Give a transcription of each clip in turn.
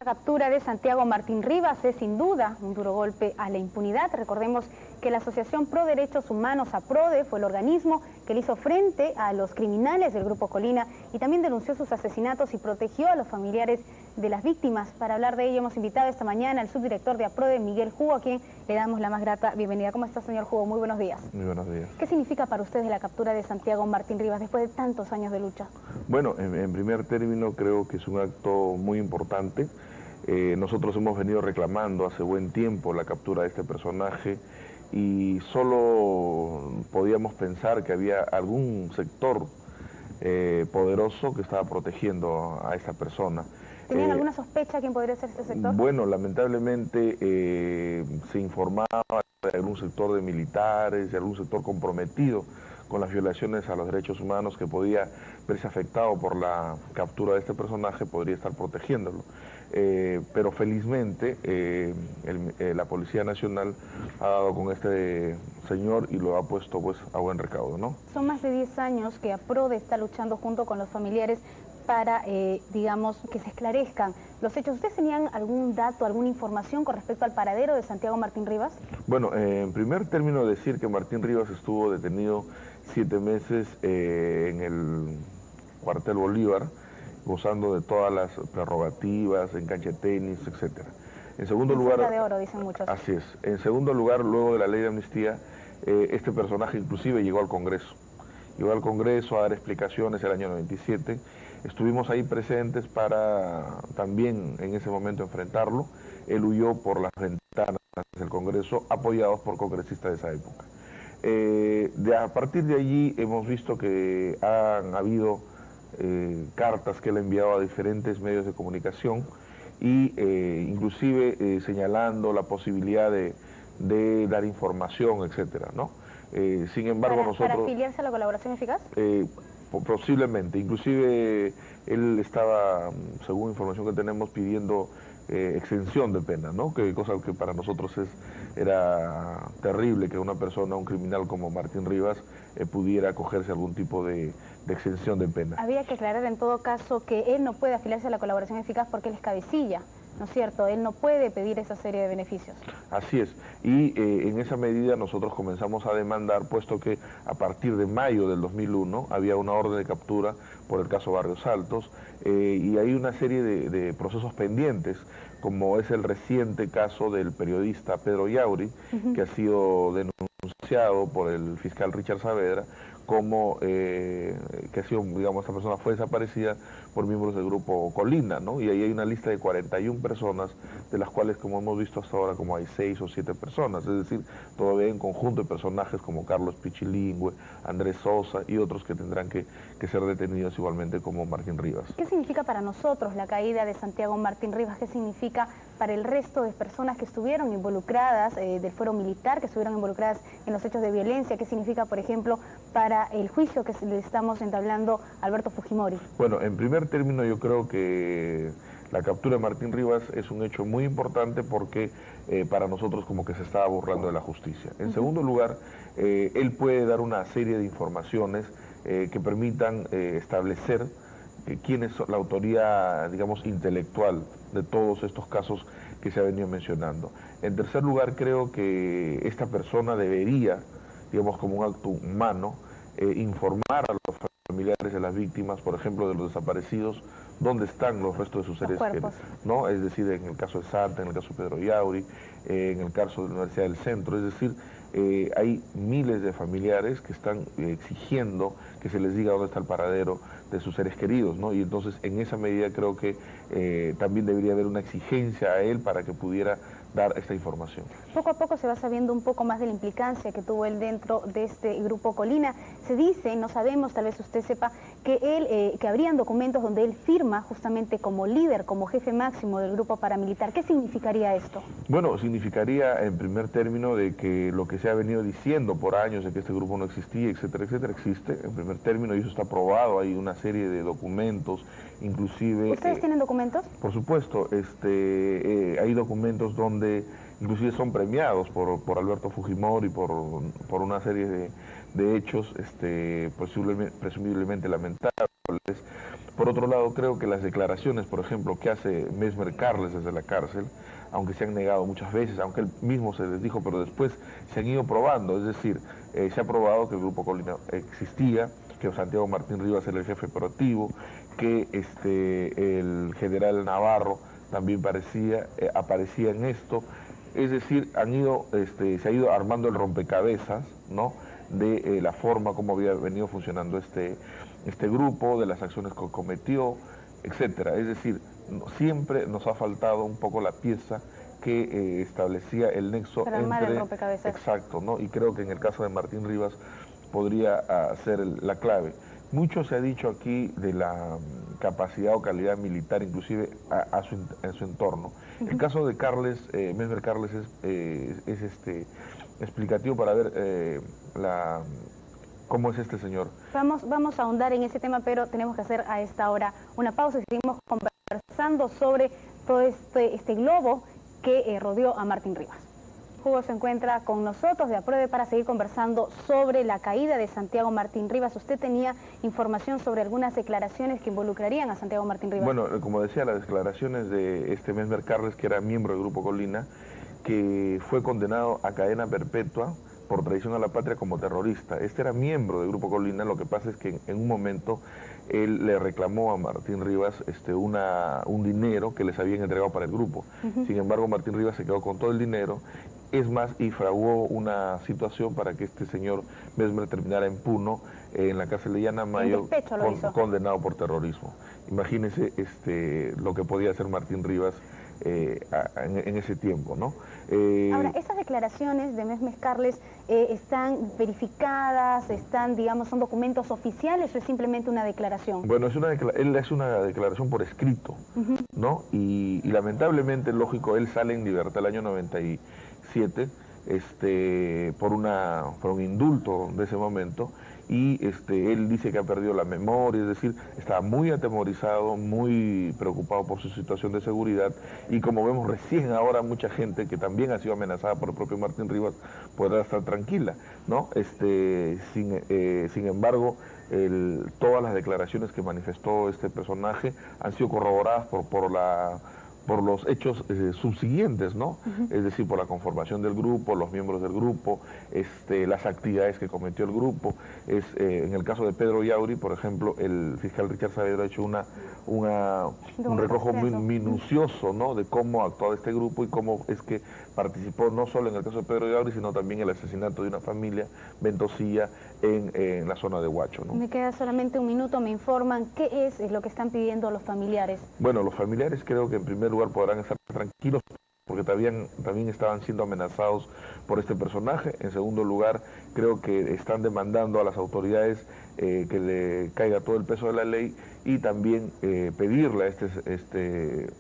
La captura de Santiago Martín Rivas es sin duda un duro golpe a la impunidad. Recordemos que la Asociación Pro Derechos Humanos, APRODE, fue el organismo que le hizo frente a los criminales del Grupo Colina y también denunció sus asesinatos y protegió a los familiares de las víctimas. Para hablar de ello hemos invitado esta mañana al subdirector de APRODE, Miguel Hugo, a quien le damos la más grata bienvenida. ¿Cómo está, señor Hugo? Muy buenos días. Muy buenos días. ¿Qué significa para ustedes la captura de Santiago Martín Rivas después de tantos años de lucha? Bueno, en primer término creo que es un acto muy importante. Nosotros hemos venido reclamando hace buen tiempo la captura de este personaje y solo podíamos pensar que había algún sector poderoso que estaba protegiendo a esta persona. ¿Tenían alguna sospecha quién podría ser ese sector? Bueno, lamentablemente se informaba de algún sector de militares, de algún sector comprometido con las violaciones a los derechos humanos que podía verse afectado por la captura de este personaje, podría estar protegiéndolo. Pero felizmente la Policía Nacional ha dado con este señor y lo ha puesto pues a buen recaudo, ¿no? Son más de 10 años que APRODE está luchando junto con los familiares para, digamos, que se esclarezcan los hechos. ¿Ustedes tenían algún dato, alguna información con respecto al paradero de Santiago Martín Rivas? Bueno, en primer término decir que Martín Rivas estuvo detenido 7 meses en el cuartel Bolívar, gozando de todas las prerrogativas, en cancha de tenis, etc. En segundo lugar, de oro, dicen muchos. Así es. En segundo lugar, luego de la ley de amnistía, este personaje inclusive llegó al Congreso. Llegó al Congreso a dar explicaciones el año 97. Estuvimos ahí presentes para también en ese momento enfrentarlo. Él huyó por las ventanas del Congreso, apoyados por congresistas de esa época. A partir de allí hemos visto que han habido cartas que él ha enviado a diferentes medios de comunicación y inclusive señalando la posibilidad de dar información, etcétera, ¿no? Sin embargo, ¿Para afiliarse a la colaboración eficaz? Posiblemente, inclusive él estaba, según información que tenemos, pidiendo exención de pena, ¿no? Cosa que para nosotros era terrible que una persona, un criminal como Martín Rivas, pudiera acogerse a algún tipo de exención de pena. Había que aclarar en todo caso que él no puede afiliarse a la colaboración eficaz porque él es cabecilla, ¿no es cierto? Él no puede pedir esa serie de beneficios. Así es, y en esa medida nosotros comenzamos a demandar, puesto que a partir de mayo del 2001 había una orden de captura por el caso Barrios Altos, y hay una serie de procesos pendientes, como es el reciente caso del periodista Pedro Yauri, que ha sido denunciado por el fiscal Richard Saavedra, como que ha sido, digamos, esta persona fue desaparecida por miembros del grupo Colina, ¿no? Y ahí hay una lista de 41 personas, de las cuales, como hemos visto hasta ahora, como hay 6 o 7 personas, es decir, todavía hay un conjunto de personajes como Carlos Pichilingüe, Andrés Sosa y otros que tendrán que ser detenidos igualmente como Martín Rivas. ¿Qué significa para nosotros la caída de Santiago Martín Rivas? ¿Qué significa para el resto de personas que estuvieron involucradas del fuero militar, que estuvieron involucradas en los hechos de violencia? ¿Qué significa, por ejemplo, para el juicio que le estamos entablando a Alberto Fujimori? Bueno, en primer término yo creo que la captura de Martín Rivas es un hecho muy importante porque para nosotros como que se estaba burlando de la justicia. En segundo lugar, él puede dar una serie de informaciones que permitan establecer quién es la autoría, digamos, intelectual de todos estos casos que se ha venido mencionando. En tercer lugar, creo que esta persona debería, digamos, como un acto humano, informar a los familiares de las víctimas, por ejemplo, de los desaparecidos, dónde están los restos de sus seres queridos, ¿no? Es decir, en el caso de Santa, en el caso de Pedro Yauri, en el caso de la Universidad del Centro, es decir, hay miles de familiares que están exigiendo que se les diga dónde está el paradero de sus seres queridos, ¿no? Y entonces, en esa medida creo que también debería haber una exigencia a él para que pudiera dar esta información. Poco a poco se va sabiendo un poco más de la implicancia que tuvo él dentro de este grupo Colina. Se dice, no sabemos, tal vez usted sepa, que él, que habrían documentos donde él firma justamente como líder, como jefe máximo del grupo paramilitar. ¿Qué significaría esto? Bueno, significaría en primer término de que lo que se ha venido diciendo por años de que este grupo no existía, etcétera, etcétera, existe en primer término y eso está probado, hay una serie de documentos, inclusive... ¿Ustedes tienen documentos? Por supuesto, hay documentos donde inclusive son premiados por Alberto Fujimori por una serie de hechos presumiblemente lamentables. Por otro lado, creo que las declaraciones, por ejemplo, que hace Mesmer Carles desde la cárcel, aunque se han negado muchas veces, aunque él mismo se les dijo, pero después se han ido probando, es decir, se ha probado que el Grupo Colina existía, que Santiago Martín Rivas era el jefe operativo, que el general Navarro también aparecía en esto, es decir, se ha ido armando el rompecabezas, ¿no?, de la forma como había venido funcionando este grupo, de las acciones que cometió, etcétera. Es decir, siempre nos ha faltado un poco la pieza que establecía el nexo entre el rompecabezas. Exacto, ¿no? Y creo que en el caso de Martín Rivas podría ser la clave. Mucho se ha dicho aquí de la capacidad o calidad militar, inclusive en su entorno. El caso de Mesmer Carles es explicativo para ver cómo es este señor. Vamos a ahondar en ese tema, pero tenemos que hacer a esta hora una pausa y seguimos conversando sobre todo este globo que rodeó a Martín Rivas. Hugo se encuentra con nosotros de APRODE para seguir conversando sobre la caída de Santiago Martín Rivas. ¿Usted tenía información sobre algunas declaraciones que involucrarían a Santiago Martín Rivas? Bueno, como decía, las declaraciones de Mesmer Carles, que era miembro del Grupo Colina, que fue condenado a cadena perpetua por traición a la patria como terrorista. Este era miembro del Grupo Colina, lo que pasa es que en un momento él le reclamó a Martín Rivas un dinero que les habían entregado para el grupo. Sin embargo, Martín Rivas se quedó con todo el dinero, es más, y fraguó una situación para que este señor Mesmer terminara en Puno, en la cárcel de Yanamayo, condenado por terrorismo. Imagínense lo que podía hacer Martín Rivas en ese tiempo, ¿no? Ahora, ¿esas declaraciones de Mesmer Carles están verificadas, son documentos oficiales o es simplemente una declaración? Bueno, él hace una declaración por escrito, ¿no? Y lamentablemente, lógico, él sale en libertad el año 97 por un indulto de ese momento, y él dice que ha perdido la memoria, es decir, estaba muy atemorizado, muy preocupado por su situación de seguridad, y como vemos recién ahora mucha gente que también ha sido amenazada por el propio Martín Rivas podrá estar tranquila, ¿no? Sin embargo, todas las declaraciones que manifestó este personaje han sido corroboradas por los hechos subsiguientes, ¿no? Es decir, por la conformación del grupo, los miembros del grupo, las actividades que cometió el grupo. En el caso de Pedro Yauri, por ejemplo, el fiscal Richard Saavedra ha hecho un recojo muy minucioso, ¿no?, de cómo ha actuado este grupo y cómo es que participó no solo en el caso de Pedro Yauri, sino también en el asesinato de una familia ventosilla en la zona de Huacho, ¿no? Me queda solamente un minuto, me informan, ¿qué es lo que están pidiendo los familiares? Bueno, los familiares creo que en primer lugar podrán estar tranquilos porque también estaban siendo amenazados por este personaje. En segundo lugar, creo que están demandando a las autoridades que le caiga todo el peso de la ley y también pedirle a este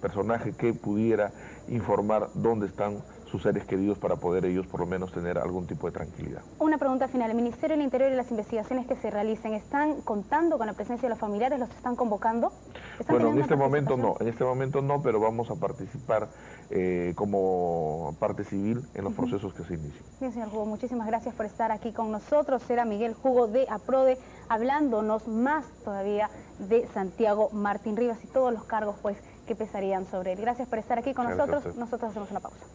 personaje que pudiera informar dónde están sus seres queridos para poder ellos por lo menos tener algún tipo de tranquilidad. Una pregunta final, ¿el Ministerio del Interior y las investigaciones que se realicen están contando con la presencia de los familiares? ¿Los están convocando? Bueno, en este momento no, pero vamos a participar como parte civil en los procesos que se inician. Bien, señor Hugo, muchísimas gracias por estar aquí con nosotros. Era Miguel Hugo de APRODE hablándonos más todavía de Santiago Martín Rivas y todos los cargos pues que pesarían sobre él. Gracias por estar aquí con nosotros. Nosotros hacemos una pausa.